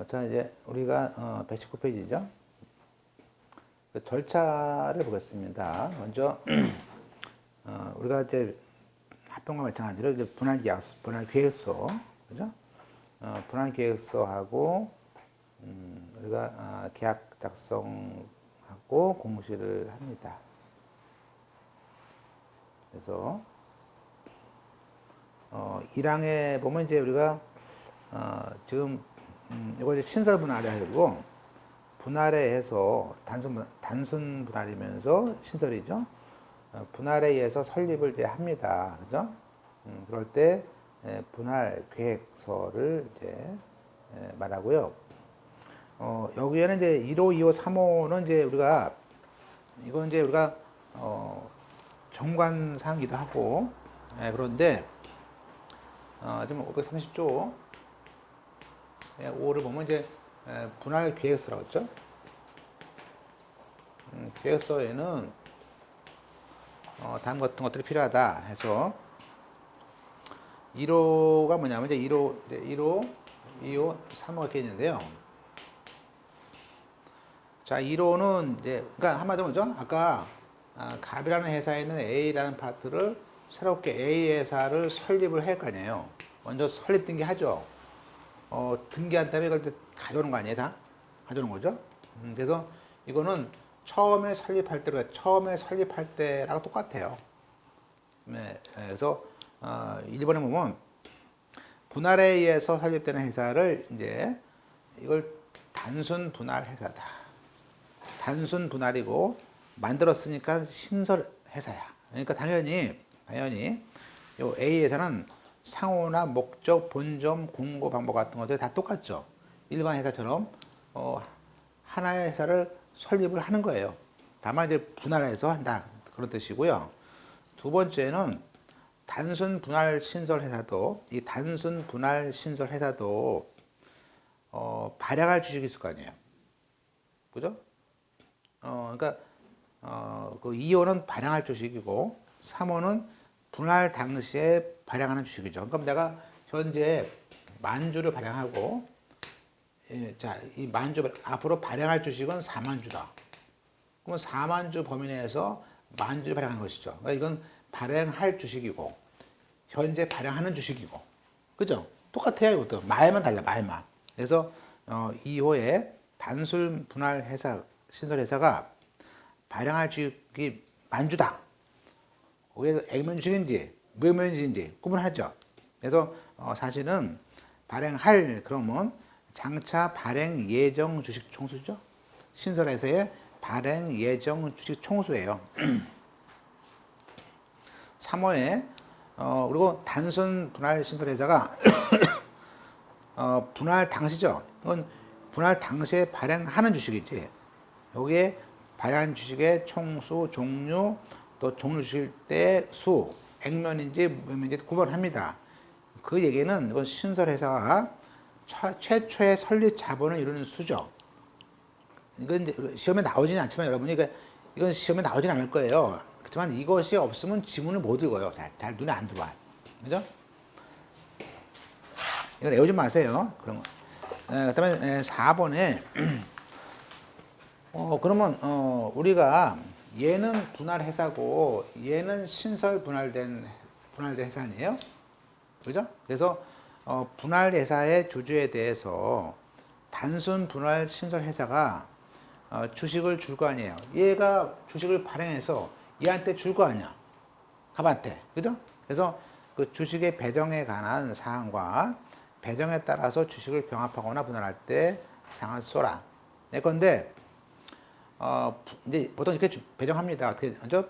자, 이제 우리가 119페이지죠. 그 절차를 보겠습니다. 먼저 우리가 이제 합병과 마찬가지로 이제 분할 계획서, 그죠? 분할 계획서하고 우리가 계약 작성하고 공시를 합니다. 그래서 1항에 보면 이제 우리가 지금 이거 이제 신설 분할이고 분할에 해서 단순 분할이면서 신설이죠. 분할에 의해서 설립을 이제 합니다. 그죠? 그럴 때 분할 계획서를 이제 말하고요. 여기에는 이제 1호, 2호, 3호는 이제 우리가 이건 이제 우리가 정관사항이기도 하고 그런데 지금 530조 5를 보면 이제 분할 계획서라고 했죠. 계획서에는 다음 같은 것들이 필요하다 해서 1호가 뭐냐면 이제 1호, 2호, 3호가 이렇게 있는데요. 자, 1호는 이제 그러니까 한마디로 뭐죠? 아까 갑이라는 회사에 있는 A라는 파트를 새롭게 A 회사를 설립을 할 거 아니에요. 먼저 설립 등기하죠. 등기한 다음에 이걸 가져오는 거 아니에요? 다? 가져오는 거죠? 그래서 이거는 처음에 설립할 때랑 똑같아요. 네, 그래서 1번에 보면 분할에 의해서 설립되는 회사를 이제 이걸 단순 분할 회사다. 단순 분할이고 만들었으니까 신설 회사야. 그러니까 당연히 이 A 회사는 상호나 목적, 본점, 공고 방법 같은 것들이 다 똑같죠. 일반 회사처럼 하나의 회사를 설립을 하는 거예요. 다만 이제 분할해서 한다 그런 뜻이고요. 두 번째는 단순 분할 신설 회사도 이 단순 분할 신설 회사도 발행할 주식이 있을 거 아니에요. 그죠? 그러니까 그 2호는 발행할 주식이고 3호는 분할 당시에 발행하는 주식이죠. 그럼 내가 현재 만주를 발행하고 자, 이 만주 앞으로 발행할 주식은 4만주다. 그러면 4만주 범위 내에서 만주를 발행하는 것이죠. 그러니까 이건 발행할 주식이고 현재 발행하는 주식이고, 그죠? 똑같아요. 이것도 말만 달라, 말만. 그래서 2호에 단순 분할 회사 신설 회사가 발행할 주식이 만주다. 거기에서 액면 주식인지 무액면 주식인지 구분하죠. 그래서 사실은 발행할 그러면 장차 발행 예정 주식 총수죠. 신설회사의 발행 예정 주식 총수예요. 3호에 그리고 단순 분할 신설회사가 분할 당시죠. 이건 분할 당시에 발행하는 주식이지. 여기에 발행한 주식의 총수, 종류, 또 종류 주실 때 수, 액면인지 무액면인지 구분합니다. 그 얘기는 이건 신설회사가 최초의 설립 자본을 이루는 수죠. 이건 이제 시험에 나오지는 않지만 여러분이 이건 시험에 나오지는 않을 거예요. 그렇지만 이것이 없으면 지문을 못 읽어요. 잘 눈에 안 들어와요. 그죠? 이건 외우지 마세요. 그런 거. 그 다음에 4번에 그러면 우리가 얘는 분할 회사고 얘는 신설 분할된 회사 아니에요? 그죠? 그래서 분할 회사의 주주에 대해서 단순 분할 신설 회사가 주식을 줄 거 아니에요. 얘가 주식을 발행해서 얘한테 줄 거 아니야. 갑한테. 그죠? 그래서 그 주식의 배정에 관한 사항과 배정에 따라서 주식을 병합하거나 분할할 때 상을 쏘라. 내 건데 이제 보통 이렇게 배정합니다. 어떻게 먼저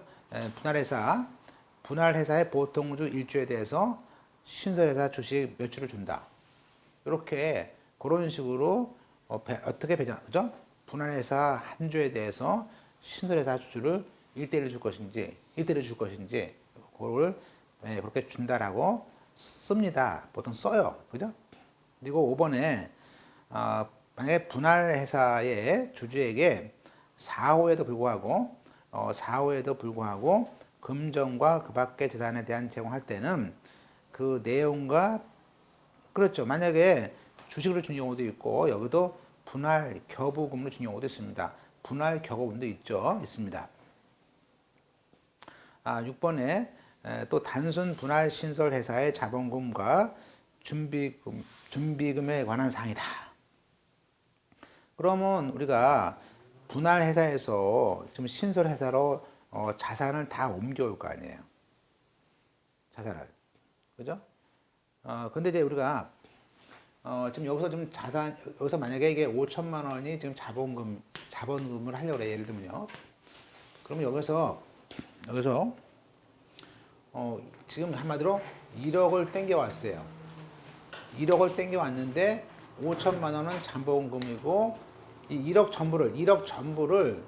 분할회사의 보통주 1주에 대해서 신설회사 주식 몇 주를 준다. 이렇게 그런 식으로 어떻게 배정하죠? 분할회사 한 주에 대해서 신설회사 주주를 1대1로 줄 것인지 1대1로 줄 것인지 그걸 그렇게 준다라고 씁니다. 보통 써요. 그죠? 그리고 5번에 만약에 분할회사의 주주에게 4호에도 불구하고 금전과 그 밖의 재산에 대한 제공할 때는 그 내용과 그렇죠. 만약에 주식으로 준 경우도 있고 여기도 분할 겨부금으로 준 경우도 있습니다. 분할 겨부금도 있습니다. 6번에 또 단순 분할 신설 회사의 자본금과 준비금에 관한 사항이다. 그러면 우리가 분할 회사에서 지금 신설 회사로 자산을 다 옮겨올 거 아니에요. 자산을. 그죠? 근데 이제 우리가 지금 여기서 좀 여기서 만약에 이게 5천만 원이 지금 자본금을 하려고 그래. 예를 들면요. 그러면 여기서 지금 한마디로 1억을 땡겨왔어요. 1억을 땡겨왔는데 5천만 원은 자본금이고 이 1억 전부를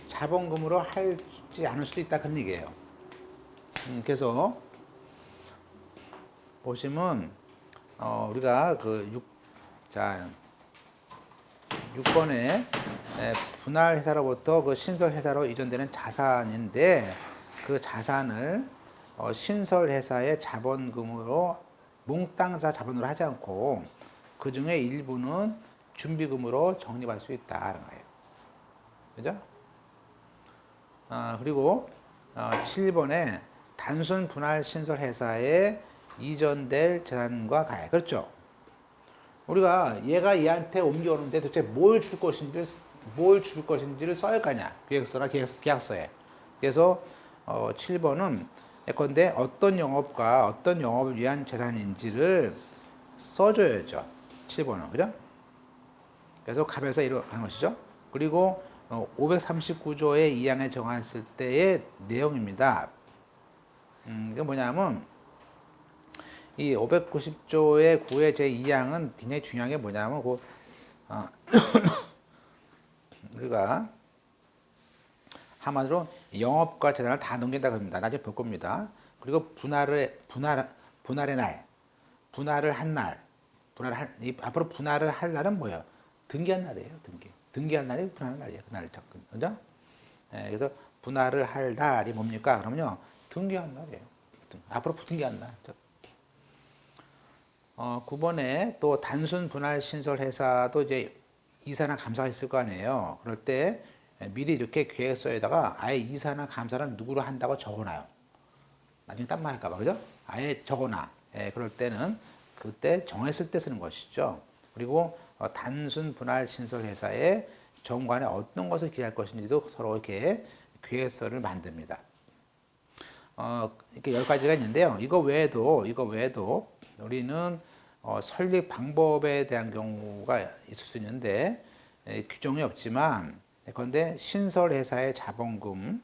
자본금으로 하지 않을 수도 있다 그런 얘기예요. 그래서 보시면 우리가 그 6번에 분할 회사로부터 그 신설 회사로 이전되는 자산인데 그 자산을 신설 회사의 자본금으로 몽땅 다 자본으로 하지 않고 그 중에 일부는 준비금으로 적립할 수 있다는 거예요. 그죠? 그리고 7번에 단순 분할 신설 회사에 이전될 재산과 가액. 그렇죠? 우리가 얘가 얘한테 옮겨오는데 도대체 뭘 줄 것인지를 써야 할 거 아니야. 계획서나 계약서에. 그래서 7번은 예컨대 어떤 영업과 어떤 영업을 위한 재산인지를 써줘야죠. 7번은. 그죠? 그래서 갑에서 이루어가는 것이죠. 그리고 539조의 2항에 정했을 때의 내용입니다. 이게 뭐냐면 이 590조의 9의 제2항은 굉장히 중요한 게 뭐냐면 우리가 한마디로 영업과 재산을 다 넘긴다 그럽니다. 나중에 볼 겁니다. 그리고 분할의 날, 앞으로 분할을 할 날은 뭐예요? 등기한 날이에요. 등기한 날이 분할한 날이에요. 그 날을 접근. 그죠? 그래서 분할을 할 날이 뭡니까? 그러면요. 등기한 날이에요. 앞으로 등기한 날. 9번에 또 단순 분할 신설 회사도 이제 이사나 감사가 있을 거 아니에요. 그럴 때 미리 이렇게 계획서에다가 아예 이사나 감사는 누구로 한다고 적어놔요. 나중에 딴 말 할까봐. 그죠? 아예 적어놔. 그럴 때는 그때 정했을 때 쓰는 것이죠. 그리고 단순 분할 신설 회사의 정관에 어떤 것을 기할 것인지도 서로 이렇게 계획서를 만듭니다. 이렇게 10가지가 있는데요. 이거 외에도 우리는 설립 방법에 대한 경우가 있을 수 있는데 규정이 없지만 그런데 신설 회사의 자본금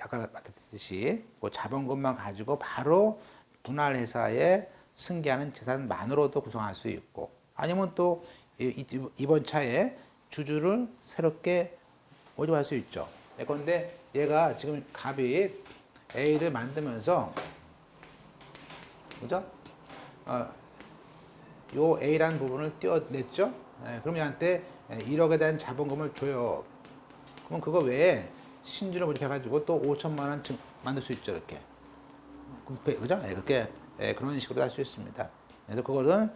아까 말했듯이 그 자본금만 가지고 바로 분할 회사에 승계하는 재산만으로도 구성할 수 있고 아니면 또 이번 차에 주주를 새롭게 모집할 수 있죠. 그런데 얘가 지금 갑이 A를 만들면서 그죠? 요 A라는 부분을 떼어냈죠? 그럼 얘한테 1억에 대한 자본금을 줘요. 그럼 그거 외에 신주를 이렇게 해가지고 또 5천만 원 만들 수 있죠, 이렇게. 그죠? 그렇게 그런 식으로 할 수 있습니다. 그래서 그거는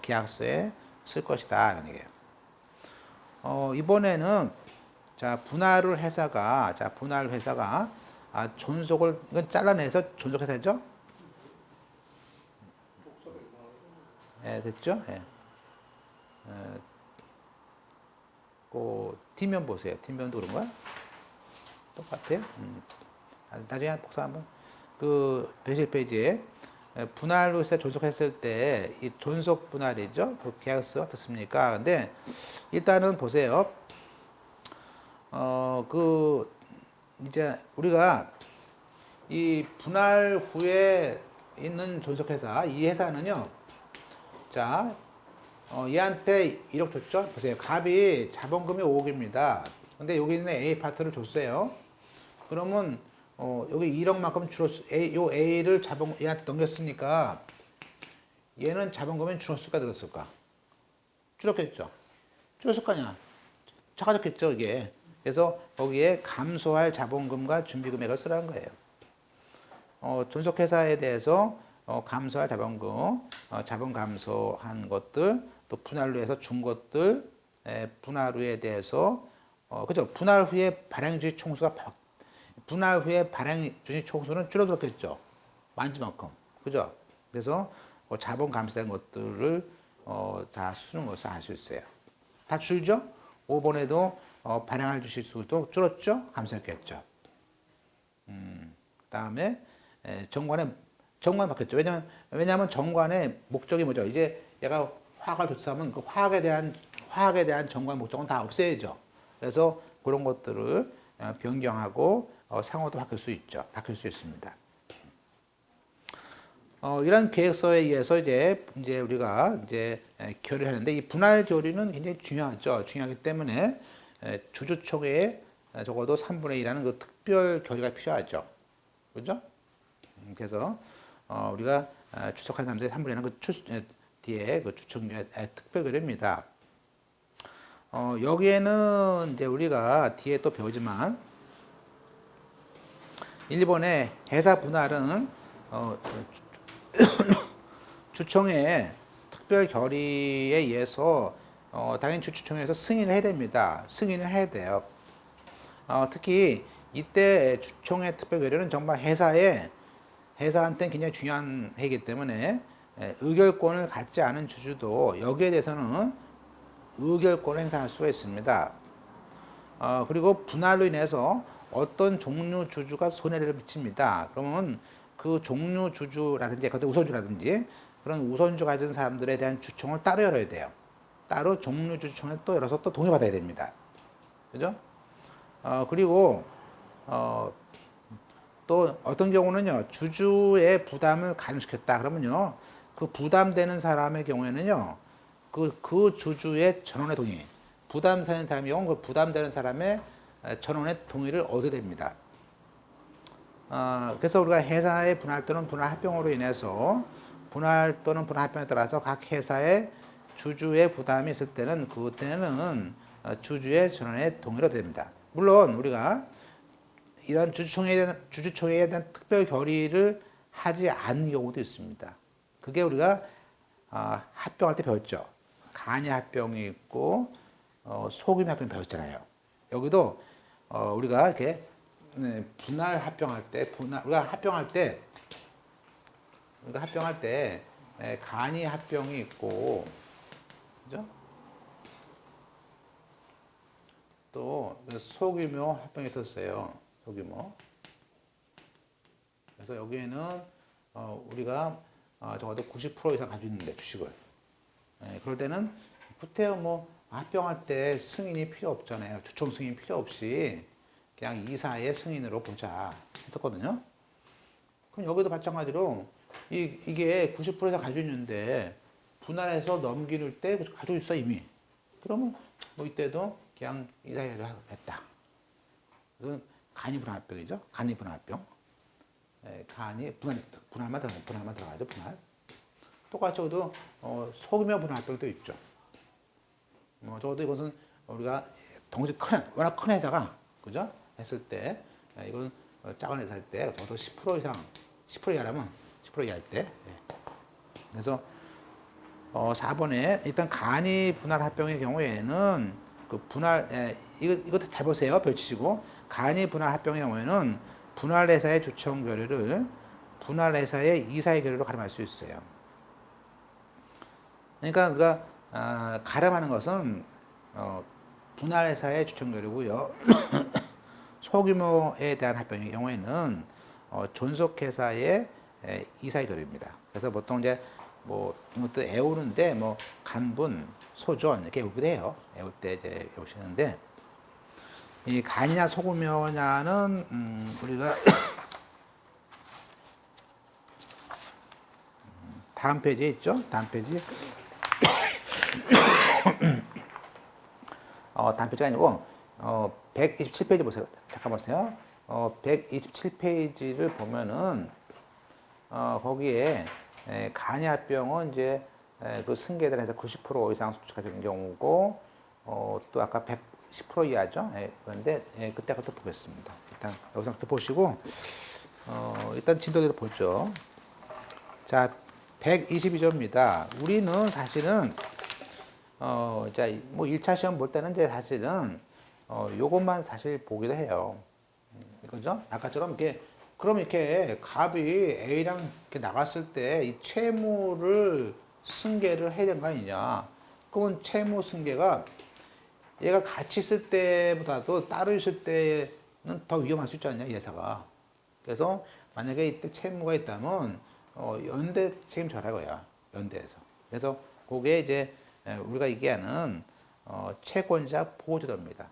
계약서에 쓸 것이다, 이런 얘기예요. 이번에는 분할 회사가 존속을 이건 잘라내서 존속회사죠? 됐죠? 뒷면 보세요. 뒷면도 그런 거야? 똑같아요? 나중에 복사 한번. 배실 페이지에 분할로 해서 존속했을 때 이 존속 분할이죠. 그 계약서 어떻습니까? 근데 일단은 보세요. 이제 우리가 이 분할 후에 있는 존속회사, 이 회사는요. 얘한테 1억 줬죠? 보세요. 갑이 자본금이 5억입니다. 근데 여기 있는 A 파트를 줬어요. 그러면, 여기 1억만큼 요 A를 얘한테 넘겼으니까, 얘는 자본금이 줄었을까, 늘었을까? 줄었겠죠? 줄었을 거 아니야? 작아졌겠죠, 이게. 그래서 거기에 감소할 자본금과 준비금액을 쓰라는 거예요. 존속회사에 대해서 감소할 자본금, 자본 감소한 것들, 또 분할 후에서 준 것들, 분할 후에 대해서 그죠? 분할 후에 발행 주식 총수가 분할 후에 발행 주식 총수는 줄어들었겠죠. 만지만큼, 그죠? 그래서 자본 감소된 것들을 다 쓰는 것을 알 수 있어요. 다 줄죠? 5번에도 발행할 주식 수도 줄었죠? 감소했겠죠. 그다음에 정관 바뀌었죠. 왜냐하면 정관의 목적이 뭐죠? 이제 얘가 화학을 조사하면 그 화학에 대한 정관 목적은 다 없애야죠. 그래서 그런 것들을 변경하고 상호도 바뀔 수 있죠. 바뀔 수 있습니다. 이런 계획서에 의해서 이제 우리가 결의를 하는데 이 분할 결의는 굉장히 중요하죠. 중요하기 때문에 주주총회에 적어도 3분의 2라는 그 특별 결의가 필요하죠. 그죠? 그래서 우리가 추석한 사람들이 3분의 1은 그 뒤에 그 주총회 특별 결의입니다. 여기에는 이제 우리가 뒤에 또 배우지만 일본의 회사 분할은 주총회 특별 결의에 의해서 당연히 주총회에서 승인을 해야 됩니다. 승인을 해야 돼요. 특히 이때 주총회 특별 결의는 정말 회사한테는 굉장히 중요한 회의이기 때문에 의결권을 갖지 않은 주주도 여기에 대해서는 의결권을 행사할 수가 있습니다. 그리고 분할로 인해서 어떤 종류 주주가 손해를 미칩니다. 그러면 그 종류 주주라든지 우선주라든지 그런 우선주 가진 사람들에 대한 주총을 따로 열어야 돼요. 따로 종류 주총을 또 열어서 또 동의받아야 됩니다. 그죠? 그리고 또 어떤 경우는요, 주주의 부담을 가중시켰다 그러면요, 그 부담되는 사람의 경우에는요, 그 주주의 전원의 동의, 부담 사는 사람의 경우 그 부담되는 사람의 전원의 동의를 얻어야 됩니다. 그래서 우리가 회사의 분할 또는 분할 합병으로 인해서 분할 또는 분할 합병에 따라서 각 회사의 주주의 부담이 있을 때는 그때는 주주의 전원의 동의를 얻어야 됩니다. 물론 우리가 이런 주주총회에 대한 특별 결의를 하지 않는 경우도 있습니다. 그게 우리가 합병할 때 배웠죠. 간이 합병이 있고 소규모 합병 배웠잖아요. 여기도 우리가 이렇게 분할 합병할 때 우리가 합병할 때 간이 합병이 있고, 그죠? 또 소규모 합병이 있었어요. 소규모. 그래서 여기에는 우리가 적어도 90% 이상 가지고 있는데 주식을. 그럴 때는 구태여 합병할 때 승인이 필요 없잖아요. 주총 승인 필요 없이 그냥 이사의 승인으로 보자 했었거든요. 그럼 여기도 마찬가지로 이게 90% 이상 가지고 있는데 분할해서 넘기를 때 가지고 있어 이미. 그러면 이때도 그냥 이사회로 했다. 이건 간이 분할합병이죠. 간이 분할합병. 간이 분할만 들어가죠. 분할. 똑같이 저도 소규모 분할합병도 있죠. 적어도 이것은 우리가 워낙 큰 회사가 그죠? 했을 때 이건 작은 회사 할 때 적어도 10% 이상 10% 이하라면 10% 이하 할 때. 그래서 4번에 일단 간이 분할 합병의 경우에는 그 분할 이것도 잘 보세요. 별치시고 간이 분할 합병의 경우에는 분할 회사의 주총 결의를 분할 회사의 이사의 결의로 가름할 수 있어요. 그러니까 우리가 가름하는 것은 분할 회사의 주총 결의고요. 소규모에 대한 합병의 경우에는 존속 회사의 이사의 결의입니다. 그래서 보통 이제 이것도 애우는데 간분, 소존 이렇게 외우기도 해요. 외울 때 이제 외우시는데 이 간이냐 소규모냐는 우리가 다음 페이지에 있죠. 다음 페이지. 다음 페이지가 아니고 127페이지 보세요. 잠깐 보세요. 127페이지를 보면은 거기에 간이 합병은 이제 그 승계들에서 90% 이상 수축하는 경우고 또 아까 110% 이하죠. 그런데 그때 것도 보겠습니다. 일단 여기서부터 보시고 일단 진도대로 보죠. 자, 122조입니다. 우리는 사실은 자, 뭐 1차 시험 볼 때는 이제 사실은, 요것만 사실 보기도 해요. 그죠? 아까처럼 이렇게, 그럼 이렇게 갑이 A랑 이렇게 나갔을 때 이 채무를 승계를 해야 되는 거 아니냐. 그러면 채무 승계가 얘가 같이 있을 때보다도 따로 있을 때는 더 위험할 수 있지 않냐, 이 회사가. 그래서 만약에 이때 채무가 있다면, 연대 책임져라 거야. 연대에서. 그래서 그게 이제 우리가 얘기하는 채권자 보호제도입니다.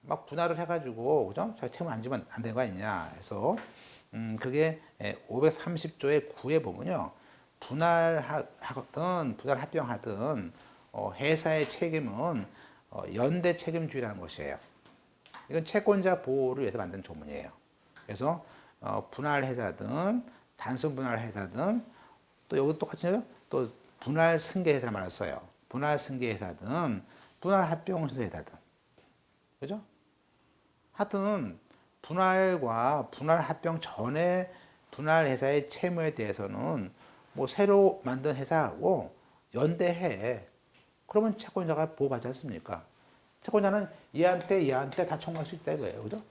막 분할을 해가지고, 그죠? 자, 채무 안 주면 안 되는 거 아니냐. 해서, 그게 530조의 9에 보면요. 분할하든, 분할합병하든, 회사의 책임은 연대 책임주의라는 것이에요. 이건 채권자 보호를 위해서 만든 조문이에요. 그래서 분할회사든, 단순 분할회사든, 또 여기 똑같이 또 분할 승계회사를 말을 써요. 분할 승계회사든, 분할 합병 신설회사든. 그죠? 하여튼, 분할과 분할 합병 전에 분할 회사의 채무에 대해서는 뭐 새로 만든 회사하고 연대해. 그러면 채권자가 보호받지 않습니까? 채권자는 얘한테 다 청구할 수 있다 이거예요. 그죠?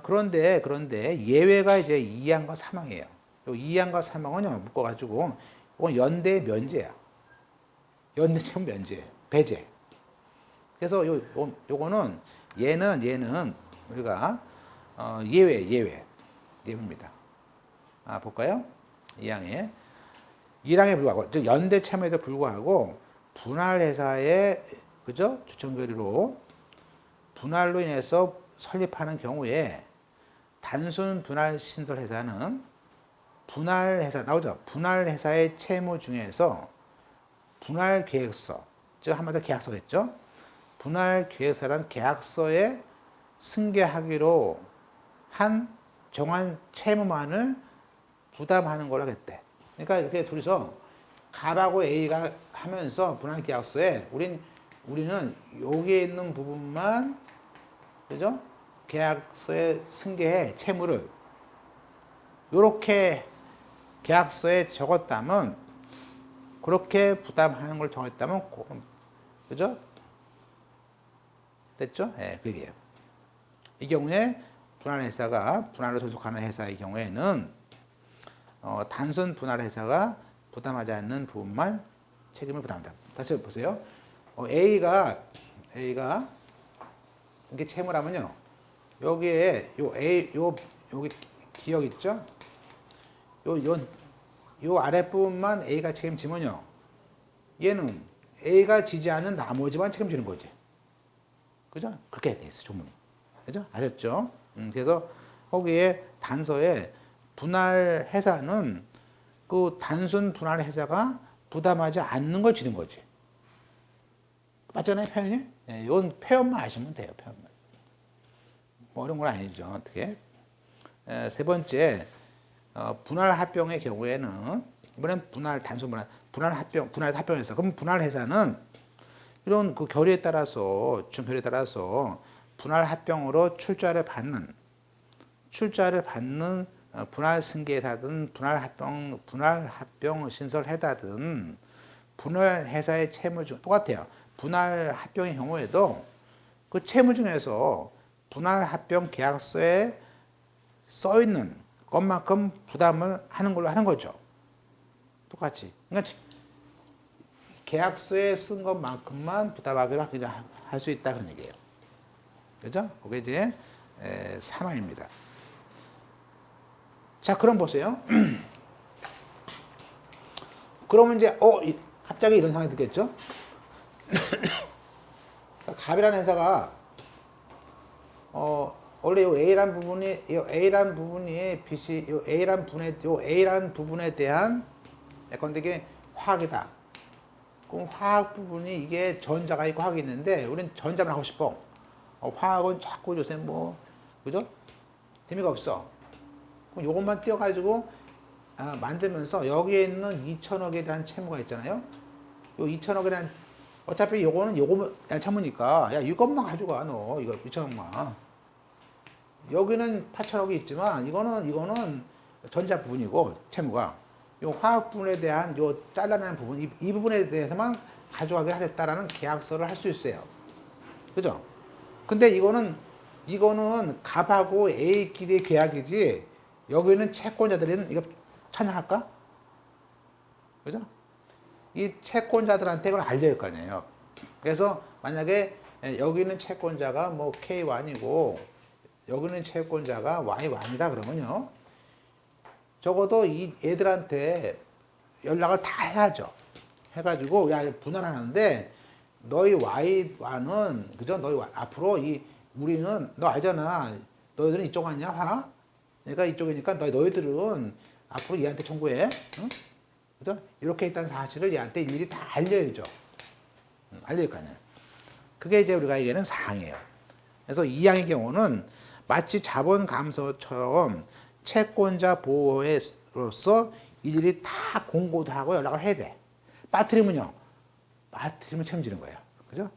그런데 예외가 이제 2항과 3항이에요. 2항과 3항은요, 묶어가지고, 이건 연대 면제야. 연대 채무 면제, 배제. 그래서 요거는, 얘는 우리가, 예외입니다. 볼까요? 2항에. 1항에 불구하고, 즉, 연대 채무에도 불구하고, 분할회사의, 그죠? 주청 결의로, 분할로 인해서 설립하는 경우에, 단순 분할 신설회사는 분할회사, 나오죠? 분할회사의 채무 중에서 분할계획서, 즉, 한마디로 계약서겠죠? 분할계획서란 계약서에 승계하기로 한 정한 채무만을 부담하는 걸로 하겠대. 그러니까 이렇게 둘이서 갑하고 A가 하면서 분할계약서에 우리는 여기에 있는 부분만, 그죠? 계약서에 승계해 채무를 요렇게 계약서에 적었다면, 그렇게 부담하는 걸 정했다면, 그죠? 됐죠? 예, 그게요. 이 경우에 분할회사가 분할을 소속하는 회사의 경우에는 단순 분할회사가 부담하지 않는 부분만 책임을 부담한다. 다시 보세요. A가 이게 채무라면요. 여기에 여기 기억 있죠? 요 아랫부분만 A가 책임지면요. 얘는 A가 지지 않는 나머지만 책임지는 거지. 그죠? 그렇게 돼 있어, 조문이. 그죠? 아셨죠? 그래서 거기에 단서에 분할 회사는 그 단순 분할 회사가 부담하지 않는 걸 지는 거지. 맞잖아요, 표현이? 네, 이건 표현만 아시면 돼요, 표현만. 뭐 어려운 건 아니죠, 어떻게. 세 번째, 분할 합병의 경우에는, 이번엔 단순 분할 합병회사. 그럼 분할 회사는 이런 그 결의에 따라서, 준결의에 따라서 분할 합병으로 출자를 받는 분할 승계회사든 분할 합병 신설회사든 분할 회사의 채무 중 똑같아요. 분할 합병의 경우에도 그 채무 중에서 분할 합병 계약서에 써 있는 것만큼 부담을 하는 걸로 하는 거죠. 똑같이. 그러니까 계약서에 쓴 것만큼만 부담하기로 할 수 있다 그런 얘기예요. 그죠? 그게 이제 3항입니다. 자, 그럼 보세요. 그러면 이제 갑자기 이런 상황이 들겠죠? 갑이라는 회사가 원래 요 A란 부분이 빚이 A란 부분에 대한 예컨대 이게 화학이다. 그럼 화학 부분이 이게 전자가 있고 화학이 있는데 우리는 전자만 하고 싶어. 화학은 자꾸 요새 그죠? 재미가 없어. 그럼 요것만 띄워가지고 만들면서 여기에 있는 2천억에 대한 채무가 있잖아요. 요 2천억에 대한 어차피 요거는 채무니까 야 이것만 가져가 너 이거 2천억만. 여기는 8천억이 있지만 이거는 전자 부분이고 채무가 요 화학 부분에 대한 요 잘라내는 부분, 이 부분에 대해서만 가져가게 하겠다라는 계약서를 할 수 있어요. 그죠? 근데 이거는 갑하고 A끼리의 계약이지, 여기 있는 채권자들은 이거 찬양할까? 그죠? 이 채권자들한테 이걸 알려야 할 거 아니에요. 그래서 만약에 여기 있는 채권자가 뭐 K1이고, 여기 있는 채권자가 Y1이다 그러면요, 적어도 이 애들한테 연락을 다 해야죠. 해가지고, 야, 분할하는데, 너희 Y1은, 그죠? 앞으로 우리는, 너 알잖아. 너희들은 이쪽 아니야, 화? 그러니까 이쪽이니까 너희들은 앞으로 얘한테 청구해. 응? 그죠? 이렇게 있다는 사실을 얘한테 일일이 다 알려야죠. 알릴 거 아니야. 그게 이제 우리가 얘기하는 사항이에요. 그래서 이 항의 경우는 마치 자본 감소처럼 채권자 보호로서 일일이 다 공고도 하고 연락을 해야 돼. 빠뜨리면 책임지는 거예요. 그죠?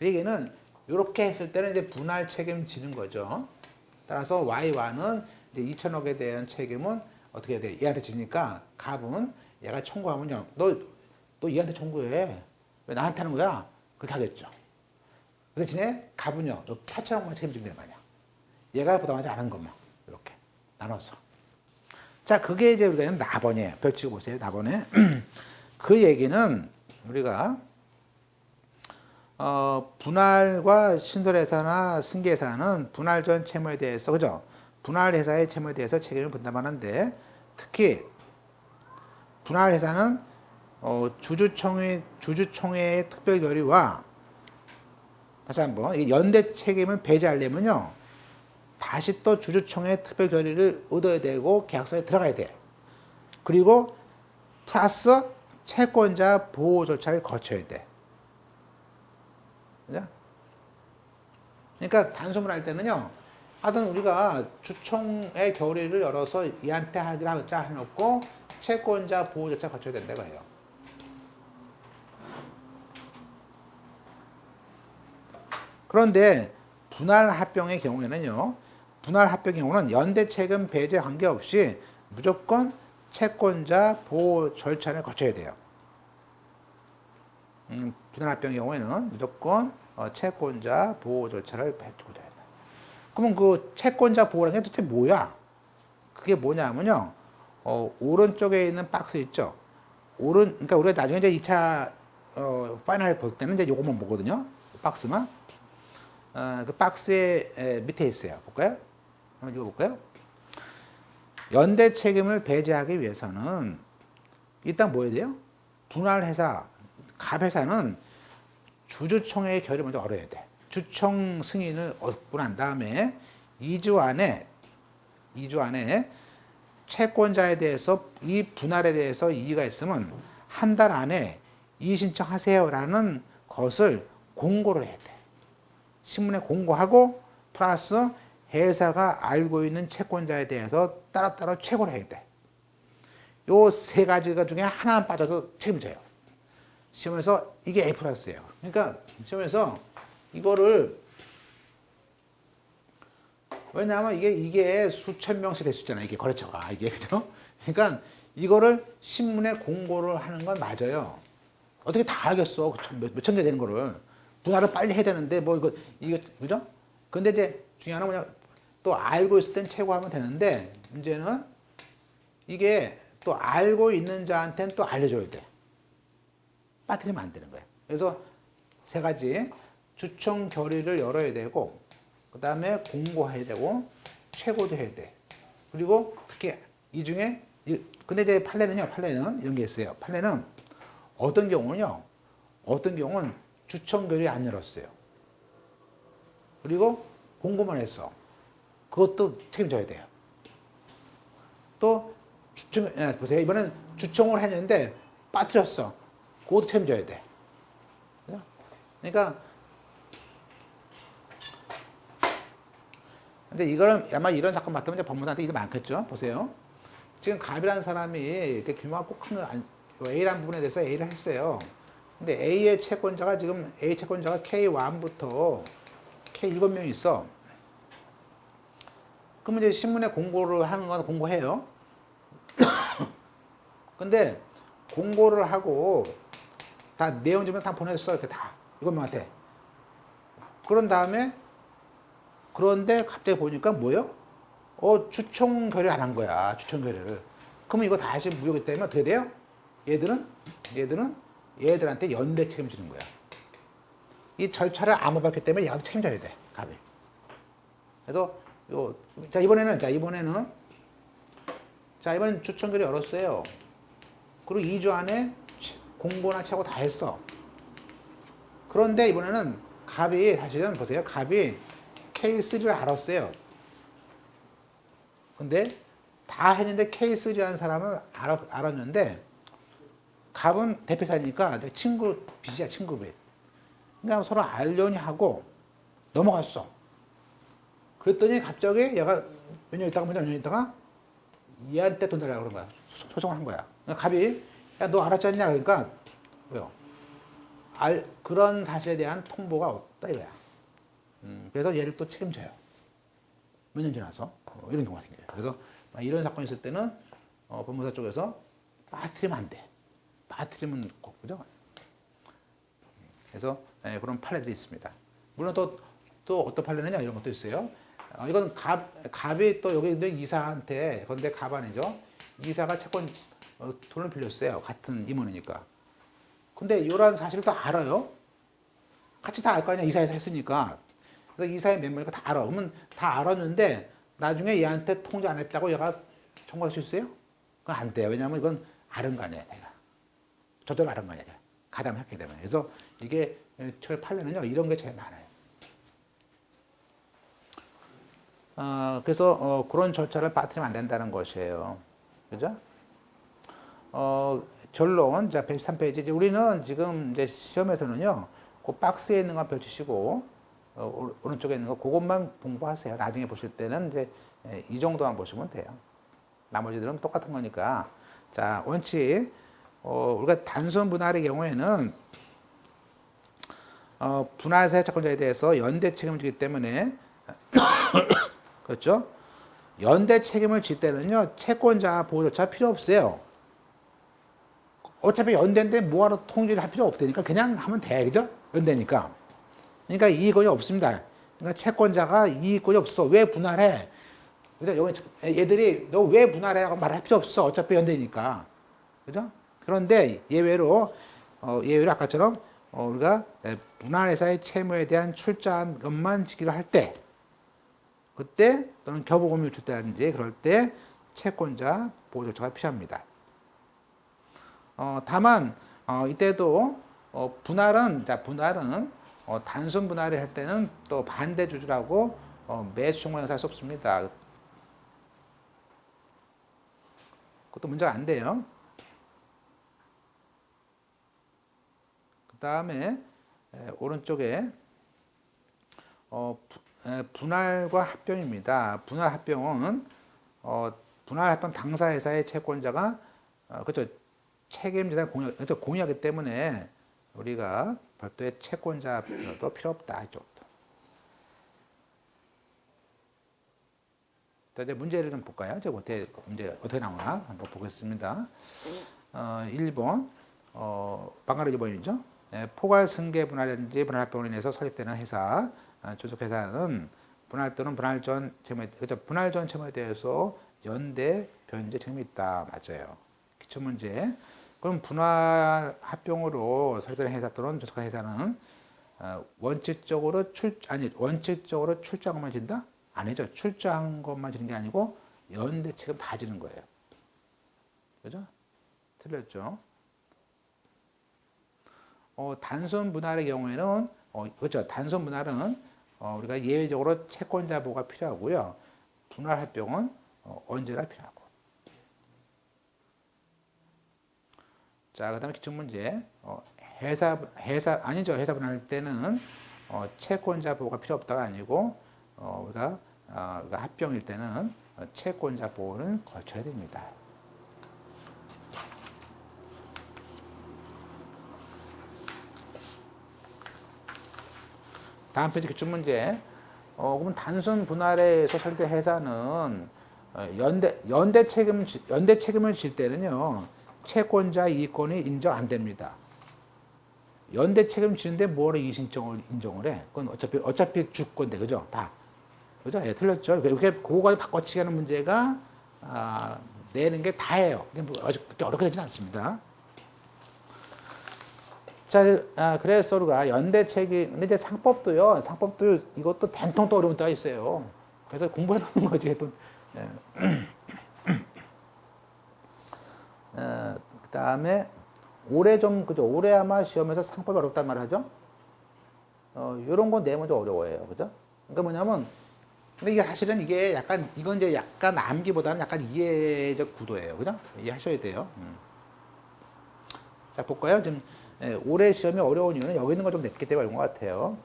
얘기는 이렇게 했을 때는 이제 분할 책임지는 거죠. 따라서 Y1은 이제 2천억에 대한 책임은 어떻게 해야 돼? 얘한테 지니까 갑은 얘가 청구하면요. 너 얘한테 청구해. 왜 나한테 하는 거야? 그렇게 하겠죠. 그 대신에 갑은요. 너 8천억만 책임지면 되는 거 아니야. 얘가 부담하지 않은 것만. 이렇게 나눠서. 자, 그게 이제 우리가 납언이에요. 별치고 보세요. 납언에. 그 얘기는 우리가 분할과 신설회사나 승계회사는 분할 전 채무에 대해서, 그죠? 분할회사의 채무에 대해서 책임을 분담하는데, 특히 분할회사는 주주총회의 특별 결의와, 다시 한번, 이 연대 책임을 배제하려면요, 다시 또 주주총회 특별 결의를 얻어야 되고 계약서에 들어가야 돼. 그리고 플러스 채권자 보호 절차를 거쳐야 돼. 그죠? 그러니까 단순을 할 때는요, 하여튼 우리가 주총의 결의를 열어서 얘한테 하기로 자 해놓고 채권자 보호 절차 거쳐야 된다고 해요. 그런데 분할 합병의 경우에는요, 분할 합병의 경우는 연대 책임 배제 관계없이 무조건 채권자 보호 절차를 거쳐야 돼요. 분할 합병의 경우에는 무조건 채권자 보호 절차를 밟고 돼야 돼. 그러면 그 채권자 보호라는 게 도대체 뭐야? 그게 뭐냐면요, 오른쪽에 있는 박스 있죠? 그러니까 우리가 나중에 이제 2차 파이널 볼 때는 이제 요것만 보거든요. 박스만. 그 박스의 밑에 있어요. 볼까요? 한번 읽어볼까요? 연대 책임을 배제하기 위해서는 일단 뭐 해야 돼요? 분할회사, 갑회사는 주주총회의 결의를 먼저 얻어야 돼. 주총 승인을 얻고 난 다음에 2주 안에 채권자에 대해서 이 분할에 대해서 이의가 있으면 한 달 안에 이의 신청하세요라는 것을 공고를 해야 돼. 신문에 공고하고 플러스 회사가 알고 있는 채권자에 대해서 따로따로 최고를 해야 돼. 요 세 가지가 중에 하나만 빠져도 책임져요. 시험에서 이게 A 플러스예요. 그러니까 시험에서 이거를, 왜냐하면 이게 수천 명씩 될 수 있잖아요. 이게 거래처가 이게, 그죠? 그러니까 이거를 신문에 공고를 하는 건 맞아요. 어떻게 다 알겠어? 몇천 개 되는 거를 분할을 빨리 해야 되는데 뭐 이거 그죠? 근데 이제 중요한 건 뭐냐, 또 알고 있을 땐 최고하면 되는데 문제는 이게 또 알고 있는 자한테는 또 알려줘야 돼. 빠뜨리면 안 되는 거예요. 그래서 세 가지, 주총 결의를 열어야 되고, 그 다음에 공고해야 되고, 최고도 해야 돼. 그리고 특히 이 중에, 근데 이제 판례는 이런 게 있어요. 판례는 어떤 경우는 주총 결의 안 열었어요. 그리고 공고만 했어. 그것도 책임져야 돼요. 또 보세요. 이번엔 주총을 했는데 빠뜨렸어. 그것도 책임져야 돼. 그러니까 근데 이거는 아마 이런 사건 맡으면 이제 법무사한테 일이 많겠죠. 보세요. 지금 갑이라는 사람이 이렇게 규모가 꼭 큰 A라는 부분에 대해서 A를 했어요. 근데 A의 채권자가 지금 A 채권자가 K1부터 K 7명이 있어. 그러면 이제 신문에 공고를 하는 건 공고해요. 근데 공고를 하고 다 내용 좀 다 보냈어. 이렇게 다. 이것만한테. 그런 다음에 그런데 갑자기 보니까 뭐예요? 주총 결의 안 한 거야. 주총 결의를. 그러면 이거 다시 무효기 때문에 어떻게 돼요? 얘들한테 연대 책임지는 거야. 이 절차를 안 밟았기 때문에 얘가 책임져야 돼. 갑이. 그래서 이번에는 이번 주총 결의 열었어요. 그리고 2주 안에 공고나 채고 다 했어. 그런데 이번에는 갑이 사실은 보세요. 갑이 K3를 알았어요. 근데 다 했는데 K3라는 사람을 알았는데 갑은 대표사니까 친구 빚이야, 친구 빚. 그러니까 서로 알려니 하고 넘어갔어. 그랬더니 갑자기 얘가 몇 년 있다가 얘한테 돈 달라고 그런 거야. 소송을 한 거야. 그러니까 갑이 야, 너 알았지 않냐? 그러니까 왜요? 그런 사실에 대한 통보가 없다 이거야. 그래서 얘를 또 책임져요. 몇 년 지나서 이런 경우가 생겨요. 그래서 이런 사건이 있을 때는 법무사 쪽에서 빠뜨리면 안 돼. 빠뜨리면 그죠? 그래서 그런 판례들이 있습니다. 물론 또 어떤 판례느냐 이런 것도 있어요. 이건 갑이 또 여기 있는 이사한테 그런데 갑 아니죠? 이사가 채권 돈을 빌렸어요. 같은 임원이니까. 근데 이런 사실을 또 알아요. 같이 다 알 거 아니야. 이사에서 했으니까. 그래서 이사의 멤버니까 다 알아. 그러면 다 알았는데 나중에 얘한테 통지 안 했다고 얘가 청구할 수 있어요? 그건 안 돼요. 왜냐하면 이건 알은 거 아니야. 제가. 저절로 알은 거 아니야. 가담했기 때문에. 그래서 이게 철 판례는요. 이런 게 제일 많아요. 그래서 그런 절차를 빠뜨리면 안 된다는 것이에요. 그죠? 결론, 자, 113페이지. 우리는 지금 이제 시험에서는요, 그 박스에 있는 거 펼치시고, 오른쪽에 있는 거, 그것만 공부하세요. 나중에 보실 때는 이제 이 정도만 보시면 돼요. 나머지들은 똑같은 거니까. 자, 원칙. 우리가 단순 분할의 경우에는, 분할사회 채권자에 대해서 연대 책임을 지기 때문에, 그렇죠? 연대 책임을 질 때는요, 채권자 보호조차 필요 없어요. 어차피 연대인데 뭐하러 통지를 할 필요 없다니까 그냥 하면 돼. 그죠? 연대니까. 그러니까 이익권이 없습니다. 그러니까 채권자가 이익권이 없어. 왜 분할해? 그죠? 여기 얘들이 너 왜 분할해? 하고 말할 필요 없어. 어차피 연대니까. 그죠? 그런데 예외로 아까처럼 우리가 분할회사의 채무에 대한 출자금만 지기로 할 때, 그때 또는 교부금을 줄 때라든지 그럴 때 채권자 보호조차가 필요합니다. 다만 이때도 분할은 단순 분할을 할 때는 또 반대 주주라고 매수 청구를 할 수 없습니다. 그것도 문제가 안 돼요. 그 다음에 오른쪽에 분할과 합병입니다. 분할 합병은 분할 합병 당사 회사의 채권자가 그렇죠. 책임자를 공유하기 때문에 우리가 별도의 채권자도 필요 없다. 이쪽도. 자, 이제 문제를 좀 볼까요? 문제 어떻게 나오나 한번 보겠습니다. 1번, 방가루 1번이죠. 포괄 승계 분할이라든지 분할 합병으로 인해서 설립되는 회사, 조속회사는 분할 또는 분할 전 채무에, 그렇죠. 분할 전 채무에 대해서 연대 변제 책임이 있다. 맞아요. 기출문제. 그럼 분할 합병으로 설립된 회사 또는 조속한 회사는 원칙적으로 출자금만 진다? 아니죠. 출자한 것만 지는 게 아니고 연대 책임 다 지는 거예요. 그죠? 틀렸죠? 단순 분할의 경우에는 그렇죠. 단순 분할은 우리가 예외적으로 채권자 보호가 필요하고요. 분할 합병은 언제나 필요하고. 자, 그 다음에 기출문제. 회사 분할할 때는 채권자 보호가 필요 없다가 아니고 우리가 합병일 때는 채권자 보호는 거쳐야 됩니다. 다음 페이지 기출문제. 그러면 단순 분할에서 설립된 회사는 연대 책임을 질 때는요, 채권자 이권이 인정 안 됩니다. 연대 책임 지는데 뭐를 이의신청을 인정을 해? 그건 어차피 주건데, 그죠? 다. 그죠? 예, 틀렸죠? 이렇게 그거까지 바꿔치기 하는 문제가, 내는 게 다예요. 그렇게 어렵게 되진 않습니다. 자, 그래서 우리가 연대 책임, 근데 이제 상법도 이것도 된통 또 어려운 때가 있어요. 그래서 공부해 놓는 거지, 또. 예. 그 다음에, 그죠? 올해 아마 시험에서 상법이 어렵단 말 하죠? 요런 거 내면 좀 어려워요. 그죠? 그러니까 뭐냐면, 근데 이게 사실은 이건 이제 약간 암기보다는 약간 이해적 구도예요. 그죠? 이해하셔야 돼요. 자, 볼까요? 지금, 올해 시험이 어려운 이유는 여기 있는 거 좀 냈기 때문에 어려운 것 같아요.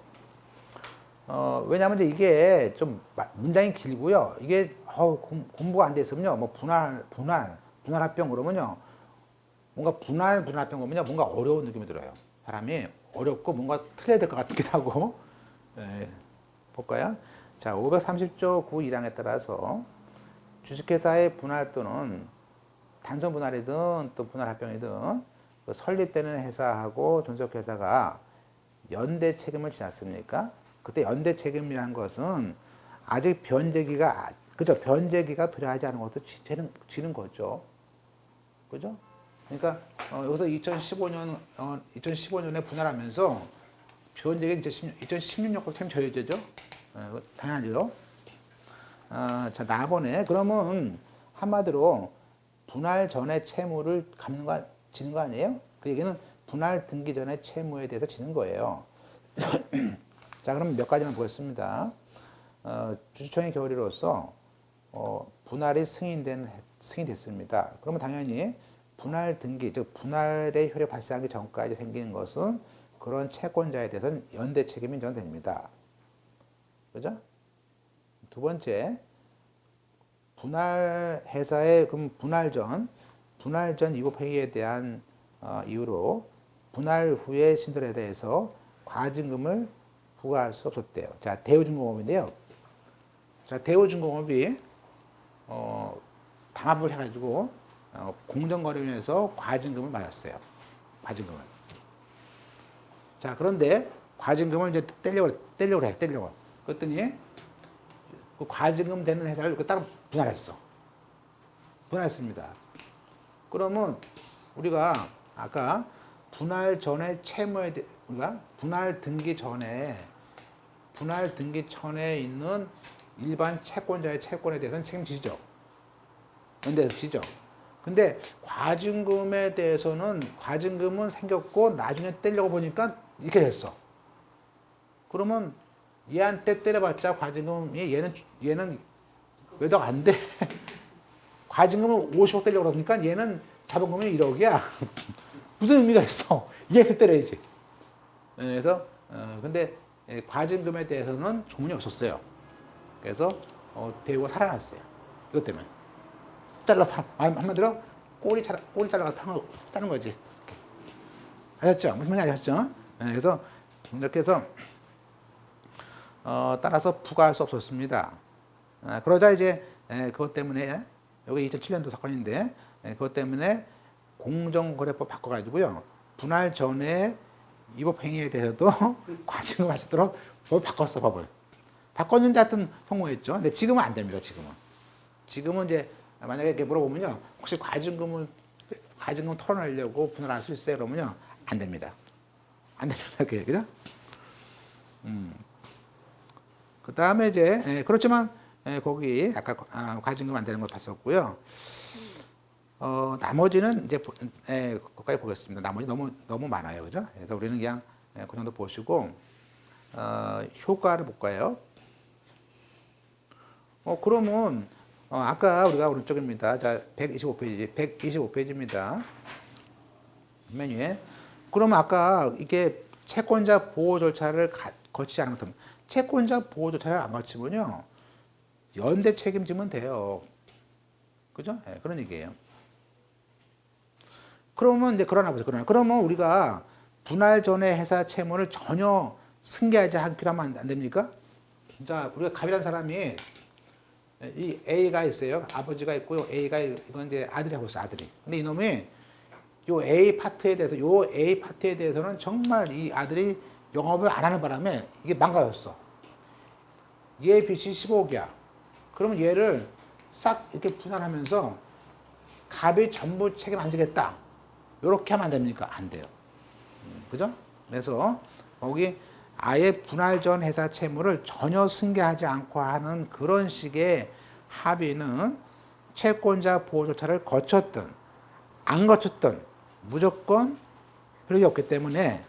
왜냐면 이게 좀 문장이 길고요. 이게, 공부가 안 됐으면요. 뭐, 분할합병 그러면요. 뭔가 분할합병 그러면요. 뭔가 어려운 느낌이 들어요. 사람이 어렵고 뭔가 틀려야 될 것 같기도 하고. 볼까요? 자, 530조 9 1항에 따라서 주식회사의 분할 또는 단순 분할이든 또 분할합병이든 설립되는 회사하고 존속회사가 연대 책임을 지지 않습니까? 그때 연대 책임이라는 것은 아직 변제기가 도래하지 않은 것도 지는 거죠. 그죠? 그러니까 여기서 2015년에 분할하면서 변제기 2016년 템 져야 되죠? 당연하죠. 자, 나번에 그러면 한마디로 분할 전에 채무를 지는 거 아니에요? 그 얘기는 분할 등기 전에 채무에 대해서 지는 거예요. 자, 그럼 몇 가지만 보겠습니다. 주주총회 결의로서 분할이 승인됐습니다. 그러면 당연히 분할 등기, 즉 분할의 효력이 발생하기 전까지 생기는 것은 그런 채권자에 대해서는 연대 책임이 인정됩니다. 그죠? 두 번째, 분할 회사의 그럼 분할 전 위법행위에 대한 이유로 분할 후에 신설에 대해서 과징금을 부과할 수 없었대요. 자, 대우중공업인데요. 자, 대우중공업이 담합을 해가지고 공정거래위원회에서 과징금을 맞았어요. 과징금을. 자, 그런데 과징금을 이제 떼려고 해. 그랬더니 그 과징금 되는 회사를 따로 분할했습니다. 그러면 우리가 아까 분할 전에 우리가 분할 등기 전에 있는 일반 채권자의 채권에 대해서는 책임지죠. 연대에서 지죠. 근데 과징금에 대해서는 과징금은 생겼고 나중에 떼려고 보니까 이렇게 됐어. 그러면 얘한테 때려봤자 과징금이 얘는 외도가 안 돼. 과징금을 50억 떼려고 그러니까 얘는 자본금이 1억이야. 무슨 의미가 있어? 얘한테 때려야지. 그래서 근데 과징금에 대해서는 조문이 없었어요. 그래서 대우가 살아났어요. 이것 때문에. 한마디로 꼬리 잘라서 따는 거지. 아셨죠? 무슨 말인지 아셨죠? 그래서 이렇게 해서 따라서 부과할 수 없었습니다. 그러자 이제 그것 때문에 여기 2007년도 사건인데 그것 때문에 공정거래법 바꿔가지고요. 분할 전에 위법행위에 대해서도 과징금 할 수 있도록 법을 바꿨어, 법을. 바꿨는데 하여튼 성공했죠. 근데 지금은 안 됩니다, 지금은 이제 만약에 이렇게 물어보면요. 혹시 과징금 털어내려고 분할할 수 있어요? 그러면요. 안 됩니다. 안 됩니다. 이렇게, 그죠? 그 다음에 이제, 그렇지만, 거기, 아까, 과징금 안 되는 거 봤었고요. 나머지는 이제, 거기까지 보겠습니다. 나머지 너무 많아요. 그죠? 그래서 우리는 그냥 그 정도 보시고, 효과를 볼까요? 그러면, 아까 우리가 오른쪽입니다. 자, 125페이지입니다. 메뉴에. 그러면 아까 이게 채권자 보호 절차를 거치지 않은 것 채권자 보호 절차를 안 거치면요. 연대 책임지면 돼요. 그죠? 네, 그런 얘기예요. 그러면 이제 그러나 보죠. 그러면 우리가 분할 전에 회사 채무를 전혀 승계하지 않기로 하면 안 됩니까? 자, 우리가 갑이라는 사람이 이 A가 있어요. 아버지가 있고요. A가 이건 이제 아들이라고 있어요. 아들이. 근데 이놈이 요 A 파트에 대해서 요 A 파트에 대해서는 정말 이 아들이 영업을 안 하는 바람에 이게 망가졌어. 얘 빚이 10억이야. 그러면 얘를 싹 이렇게 분할하면서 갑이 전부 책임 안 지겠다. 요렇게 하면 안 됩니까? 안 돼요. 그죠? 그래서 거기 아예 분할 전 회사 채무를 전혀 승계하지 않고 하는 그런 식의 합의는 채권자 보호 절차를 거쳤든 안 거쳤든 무조건 효력이 없기 때문에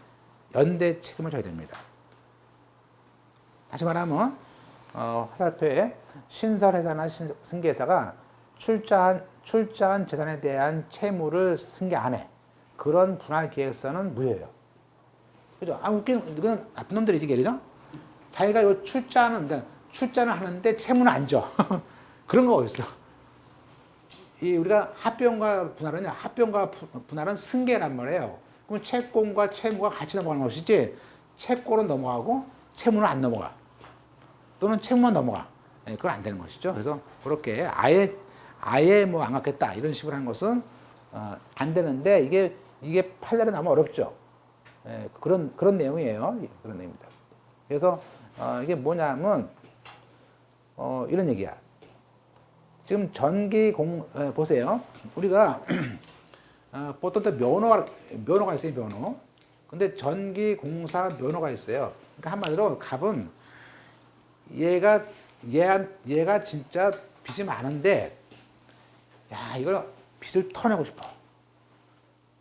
연대 책임을 져야 됩니다. 다시 말하면 화살표에 신설회사나 승계회사가 출자한 재산에 대한 채무를 승계 안 해. 그런 분할 계획서는 무효예요. 그죠? 이건 나쁜 놈들이지, 걔리죠? 자기가 요 출자는 하는데 채무는 안 줘. 그런 거 어딨어? 우리가 합병과 분할은 승계란 말이에요. 그럼 채권과 채무가 같이 넘어가는 것이지, 채권은 넘어가고, 채무는 안 넘어가. 또는 채무만 넘어가. 예, 그건 안 되는 것이죠. 그래서 그렇게 아예 뭐 안 갚겠다. 이런 식으로 하는 것은, 안 되는데, 이게 판례로 나면 어렵죠. 예, 그런 내용이에요. 그런 내용입니다. 그래서, 이게 뭐냐면, 이런 얘기야. 지금 보세요. 우리가, 보통 또 면허가 있어요, 면허. 근데 전기공사 면허가 있어요. 그러니까 한마디로 갑은 얘가 진짜 빚이 많은데, 야, 이걸 빚을 털어내고 싶어.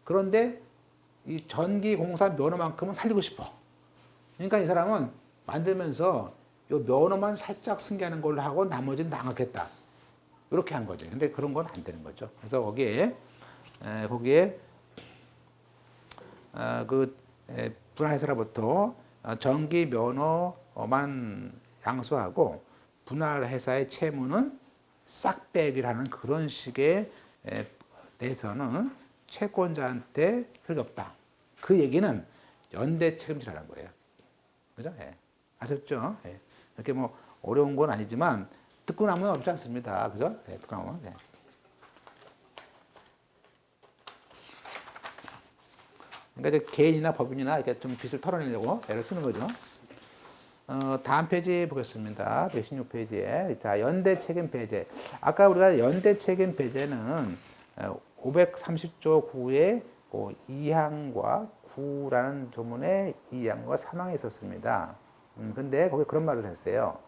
그런데 이 전기공사 면허만큼은 살리고 싶어. 그러니까 이 사람은 만들면서 이 면허만 살짝 승계하는 걸로 하고 나머지는 나가겠다. 이렇게 한 거죠. 근데 그런 건 안 되는 거죠. 그래서 거기에 분할회사로부터 전기 면허만 양수하고 분할회사의 채무는 싹 빼기라는 그런 식의 대해서는 채권자한테 효력이 없다. 그 얘기는 연대 책임지라는 거예요. 그죠? 예. 아셨죠? 예. 이렇게 뭐 어려운 건 아니지만 듣고 나면 어렵지 않습니다. 그죠? 예, 듣고 나면. 예. 그러니까 이제 개인이나 법인이나 이렇게 좀 빚을 털어내려고 애를 쓰는 거죠. 다음 페이지 보겠습니다. 116페이지에. 자, 연대 책임 배제. 아까 우리가 연대 책임 배제는 530조 9의 2항과 9라는 조문에 2항과 3항이 있었습니다. 근데 거기 그런 말을 했어요.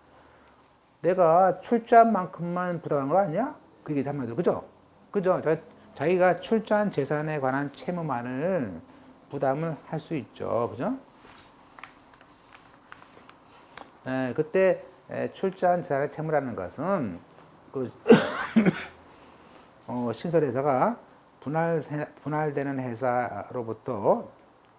내가 출자한 만큼만 부담한 거 아니야? 그 얘기 한마디로. 그죠? 그죠? 자기가 출자한 재산에 관한 채무만을 부담을 할 수 있죠. 그죠? 그때 출자한 재산의 채무라는 것은 신설회사가 분할되는 회사로부터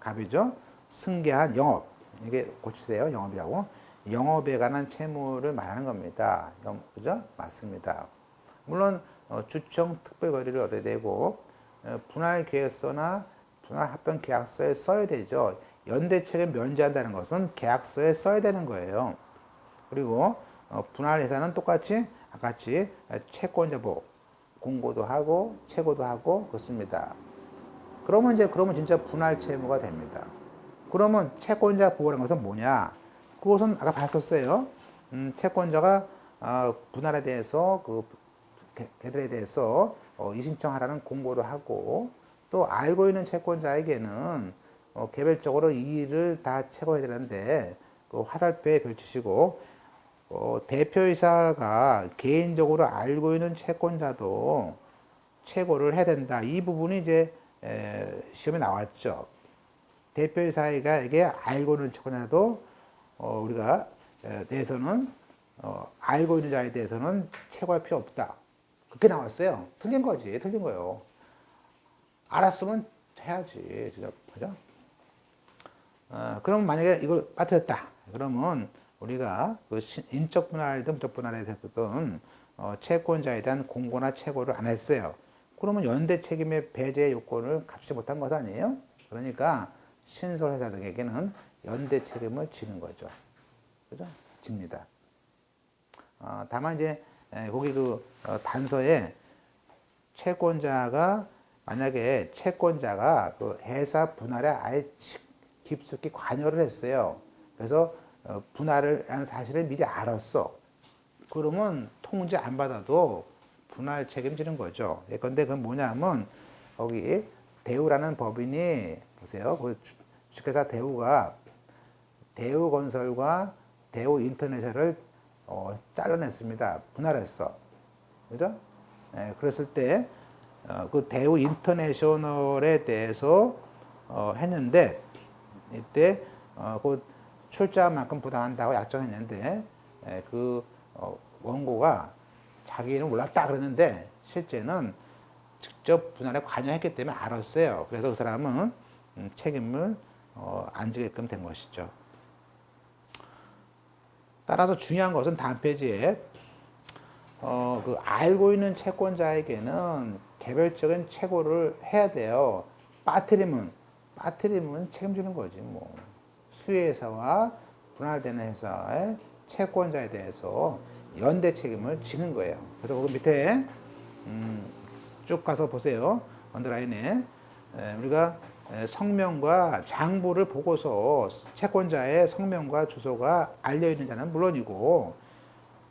갑이죠. 승계한 영업. 이게 고치세요. 영업이라고. 영업에 관한 채무를 말하는 겁니다. 그죠? 맞습니다. 물론 주청 특별 권리를 얻어야 되고 분할 계획서나 분할 합병 계약서에 써야 되죠. 연대 책임 면제한다는 것은 계약서에 써야 되는 거예요. 그리고 분할 회사는 똑같이 채권자 보호 공고도 하고 채고도 하고 그렇습니다. 그러면 진짜 분할 채무가 됩니다. 그러면 채권자 보호라는 것은 뭐냐? 그것은 아까 봤었어요. 채권자가 분할에 대해서 걔들에 대해서 이의신청하라는 공고도 하고 또 알고 있는 채권자에게는 개별적으로 이 일을 다 채고해야 되는데 화살표에 별치시고 대표이사가 개인적으로 알고 있는 채권자도 채고를 해야 된다. 이 부분이 이제 시험에 나왔죠. 대표이사에게 알고 있는 채권자도 우리가 대해서는 알고 있는 자에 대해서는 채고할 필요 없다. 그렇게 나왔어요. 틀린 거지. 틀린 거예요. 알았으면 해야지. 그죠? 그럼 만약에 이걸 빠뜨렸다. 그러면 우리가 인적 분할이든 무적 분할에 대해서든 채권자에 대한 공고나 채고를 안 했어요. 그러면 연대 책임의 배제 요건을 갖추지 못한 것 아니에요? 그러니까 신설회사 등에게는 연대 책임을 지는 거죠. 그죠? 집니다. 다만 이제 거기 그 단서에 채권자가 만약에 채권자가 그 회사 분할에 아예 깊숙이 관여를 했어요. 그래서 분할을 한 사실을 미리 알았어. 그러면 통지 안 받아도 분할 책임지는 거죠. 예컨대 그건 뭐냐면 거기 대우라는 법인이 보세요. 그 주식회사 대우가 대우건설과 대우인터내셔널을 잘라냈습니다. 분할했어. 그죠? 그랬을 때 그 대우인터내셔널에 대해서 했는데 이때 그 출자만큼 부담한다고 약정했는데 그 원고가 자기는 몰랐다 그러는데 실제는 직접 분할에 관여했기 때문에 알았어요. 그래서 그 사람은 책임을 안 지게끔 된 것이죠. 따라서 중요한 것은 다음 페이지에 그 알고 있는 채권자에게는 개별적인 최고를 해야 돼요. 빠뜨리면 책임지는 거지 뭐. 수혜회사와 분할되는 회사의 채권자에 대해서 연대 책임을 지는 거예요. 그래서 그 밑에 쭉 가서 보세요. 언더라인에 우리가 성명과 장부를 보고서 채권자의 성명과 주소가 알려있는 자는 물론이고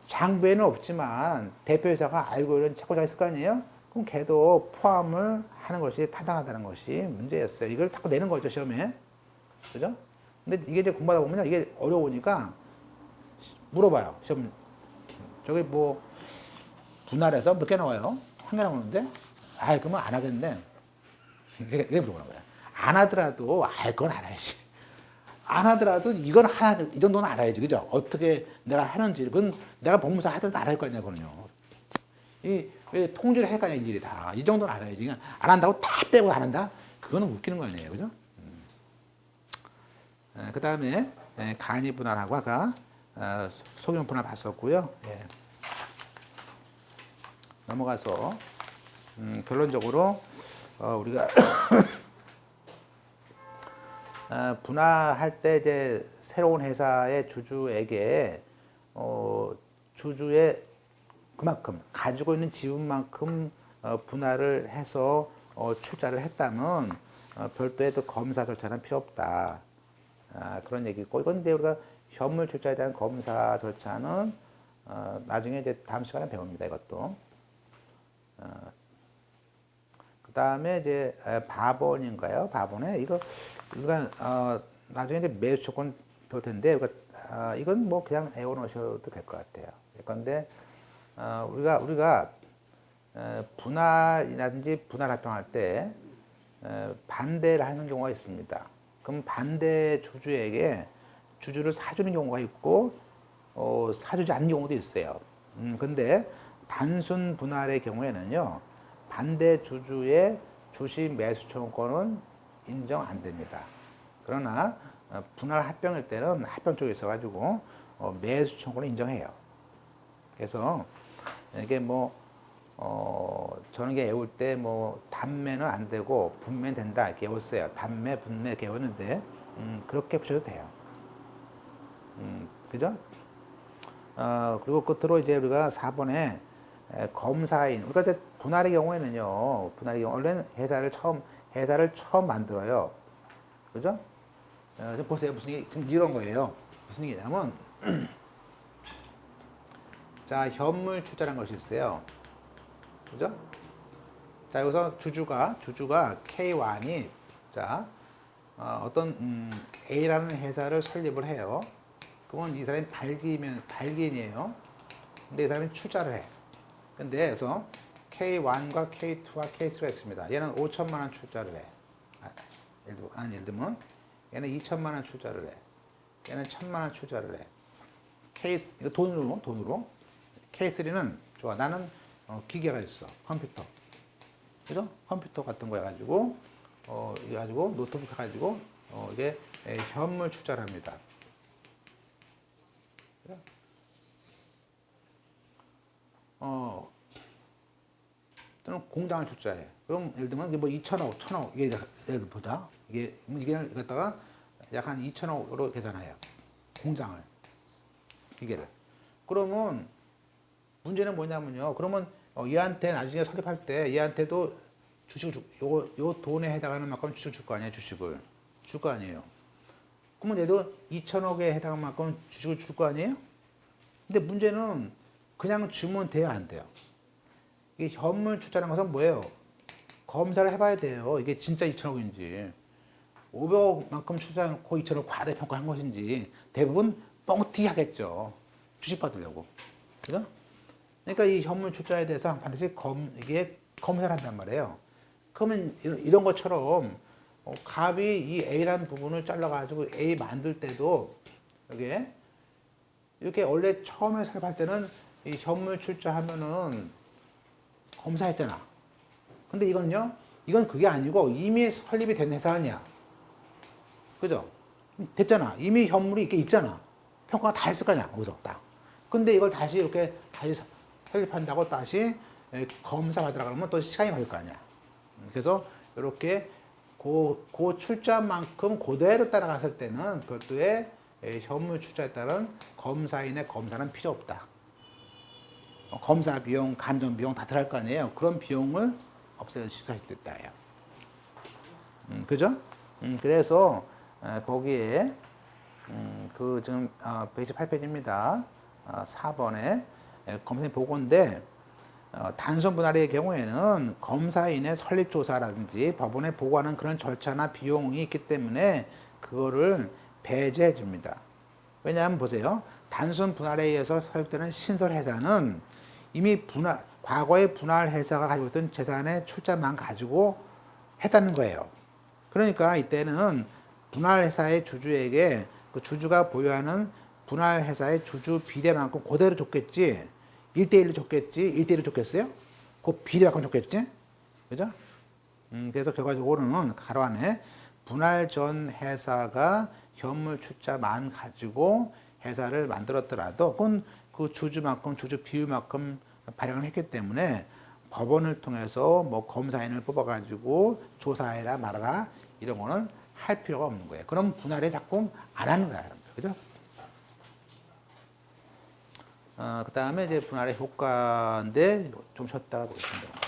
장부에는 없지만 대표이사가 알고 있는 채권자가 있을 거 아니에요? 그럼 걔도 포함을 하는 것이 타당하다는 것이 문제였어요. 이걸 자꾸 내는 거죠, 시험에. 그죠? 근데 이게 이제 공부하다 보면 이게 어려우니까 물어봐요, 시험. 저기 뭐, 분할해서 몇 개 나와요? 한 개 나오는데? 아이, 그러면 안 하겠네. 이게 물어보는 거야. 안 하더라도 알 건 알아야지. 안 하더라도 이건 하나, 이 정도는 알아야지. 그죠? 어떻게 내가 하는지. 그건 내가 법무사 하더라도 알아야 할 거 아니야, 그거는요. 왜 통지를 할 거 아니야, 일일이 다. 이 정도는 알아야지. 그냥 안 한다고 다 빼고 안 한다? 그거는 웃기는 거 아니에요. 그죠? 그 다음에 간이 분할하고 아까 소경 분할 봤었고요. 예. 넘어가서 결론적으로 우리가 분할할 때 이제 새로운 회사의 주주에게 주주의 그만큼 가지고 있는 지분만큼 분할을 해서 출자를 했다면 별도의 또 검사 절차는 필요 없다. 그런 얘기고 이건 이제 우리가 현물 출자에 대한 검사 절차는 나중에 이제 다음 시간에 배웁니다. 이것도. 그 다음에 이제 바본인가요? 바본에 이거 우리가 나중에 이제 매수 조건 볼 텐데 이건 뭐 그냥 외워놓으셔도 될 것 같아요. 그런데 우리가 분할이라든지 분할 합병할 때 반대를 하는 경우가 있습니다. 그럼 반대 주주에게 주주를 사주는 경우가 있고 사주지 않는 경우도 있어요. 근데 단순 분할의 경우에는요, 반대 주주의 주식 매수 청구권은 인정 안 됩니다. 그러나 분할 합병일 때는 합병 쪽에 있어가지고 매수 청구권을 인정해요. 그래서 이게 뭐 저는 이게 외울 때 뭐 단매는 안 되고 분매는 된다 이렇게 외웠어요. 단매, 분매 이렇게 외웠는데 그렇게 푸셔도 돼요. 그죠? 그리고 끝으로 이제 우리가 4번에 검사인, 우리가 이제 분할의 경우에는요, 분할의 경우, 원래는 회사를 처음 만들어요. 그죠? 지금 보세요. 무슨 얘기, 지금 이런 거예요. 무슨 얘기냐면, 자, 현물 출자라는 것이 있어요. 그죠? 자, 여기서 주주가 K1이, 자, 어떤, A라는 회사를 설립을 해요. 그러면 이 사람이 발기인이에요. 근데 이 사람이 출자를 해. 근데 그래서 K1과 K2와 K3가 있습니다. 얘는 5천만 원 출자를 해. 예를 들면 얘는 2천만 원 출자를 해. 얘는 1천만 원 출자를 해. 이거 돈으로. K3는 좋아. 나는 기계가 있어. 컴퓨터. 그죠? 컴퓨터 같은 거 해가지고 이거 가지고 노트북 해가지고 이게 현물 출자를 합니다. 또는 공장을 출자해. 그럼 예를 들면 뭐 2천억, 1천억 이게 예를 보자. 이게 갖다가 약 한 2천억으로 계산해요. 공장을 기계를. 그러면 문제는 뭐냐면요. 그러면 얘한테 나중에 설립할 때 얘한테도 주식을 요 돈에 해당하는 만큼 주식을 줄 거 아니에요. 주식을 줄 거 아니에요. 그러면 얘도 2천억에 해당하는 만큼 주식을 줄 거 아니에요. 근데 문제는 그냥 주면 돼요, 안 돼요? 이 현물 출자라는 것은 뭐예요? 검사를 해봐야 돼요. 이게 진짜 2천억인지 500억만큼 출자해놓고 2천억 과대평가한 것인지 대부분 뻥튀기 하겠죠. 주식 받으려고. 그죠? 그러니까 이 현물 출자에 대해서 반드시 이게 검사를 한단 말이에요. 그러면 이런 것처럼 갑이 이 A라는 부분을 잘라가지고 A 만들 때도 이게 이렇게 원래 처음에 설립할 때는 이 현물 출자하면은 검사했잖아. 근데 이건요, 이건 그게 아니고 이미 설립이 된 회사 아니야. 그죠? 됐잖아. 이미 현물이 이렇게 있잖아. 평가가 다 했을 거 아니야. 거기서 딱. 근데 이걸 다시 이렇게 다시 설립한다고 다시 검사 받으라 그러면 또 시간이 걸릴 거 아니야. 그래서 이렇게 그 출자만큼 그대로 따라갔을 때는 별도의 현물 출자에 따른 검사인의 검사는 필요 없다. 검사 비용, 감정 비용 다 들어갈 거 아니에요. 그런 비용을 없애서 취소했다예요. 그죠? 그래서 거기에 그 지금 128페이지입니다. 4번에 검사인 보고인데 단순 분할의 경우에는 검사인의 설립조사라든지 법원에 보고하는 그런 절차나 비용이 있기 때문에 그거를 배제해 줍니다. 왜냐하면 보세요. 단순 분할에 의해서 설립되는 신설회사는 이미 과거의 분할회사가 가지고 있던 재산의 출자만 가지고 했다는 거예요. 그러니까 이때는 분할회사의 주주에게 그 주주가 보유하는 분할회사의 주주 비례만큼 그대로 줬겠지. 1대1로 줬겠지. 1대1로 줬겠어요? 그 비례만큼 줬겠지. 그죠? 그래서 결과적으로는 가로 안에 분할 전 회사가 현물 출자만 가지고 회사를 만들었더라도 그건 그 주주만큼 주주 비율만큼 발행을 했기 때문에 법원을 통해서 뭐 검사인을 뽑아가지고 조사해라 말아라 이런 거는 할 필요가 없는 거예요. 그럼 분할에 자꾸 안 하는 거야. 그죠? 그 다음에 이제 분할의 효과인데 좀 쉬었다가 보겠습니다.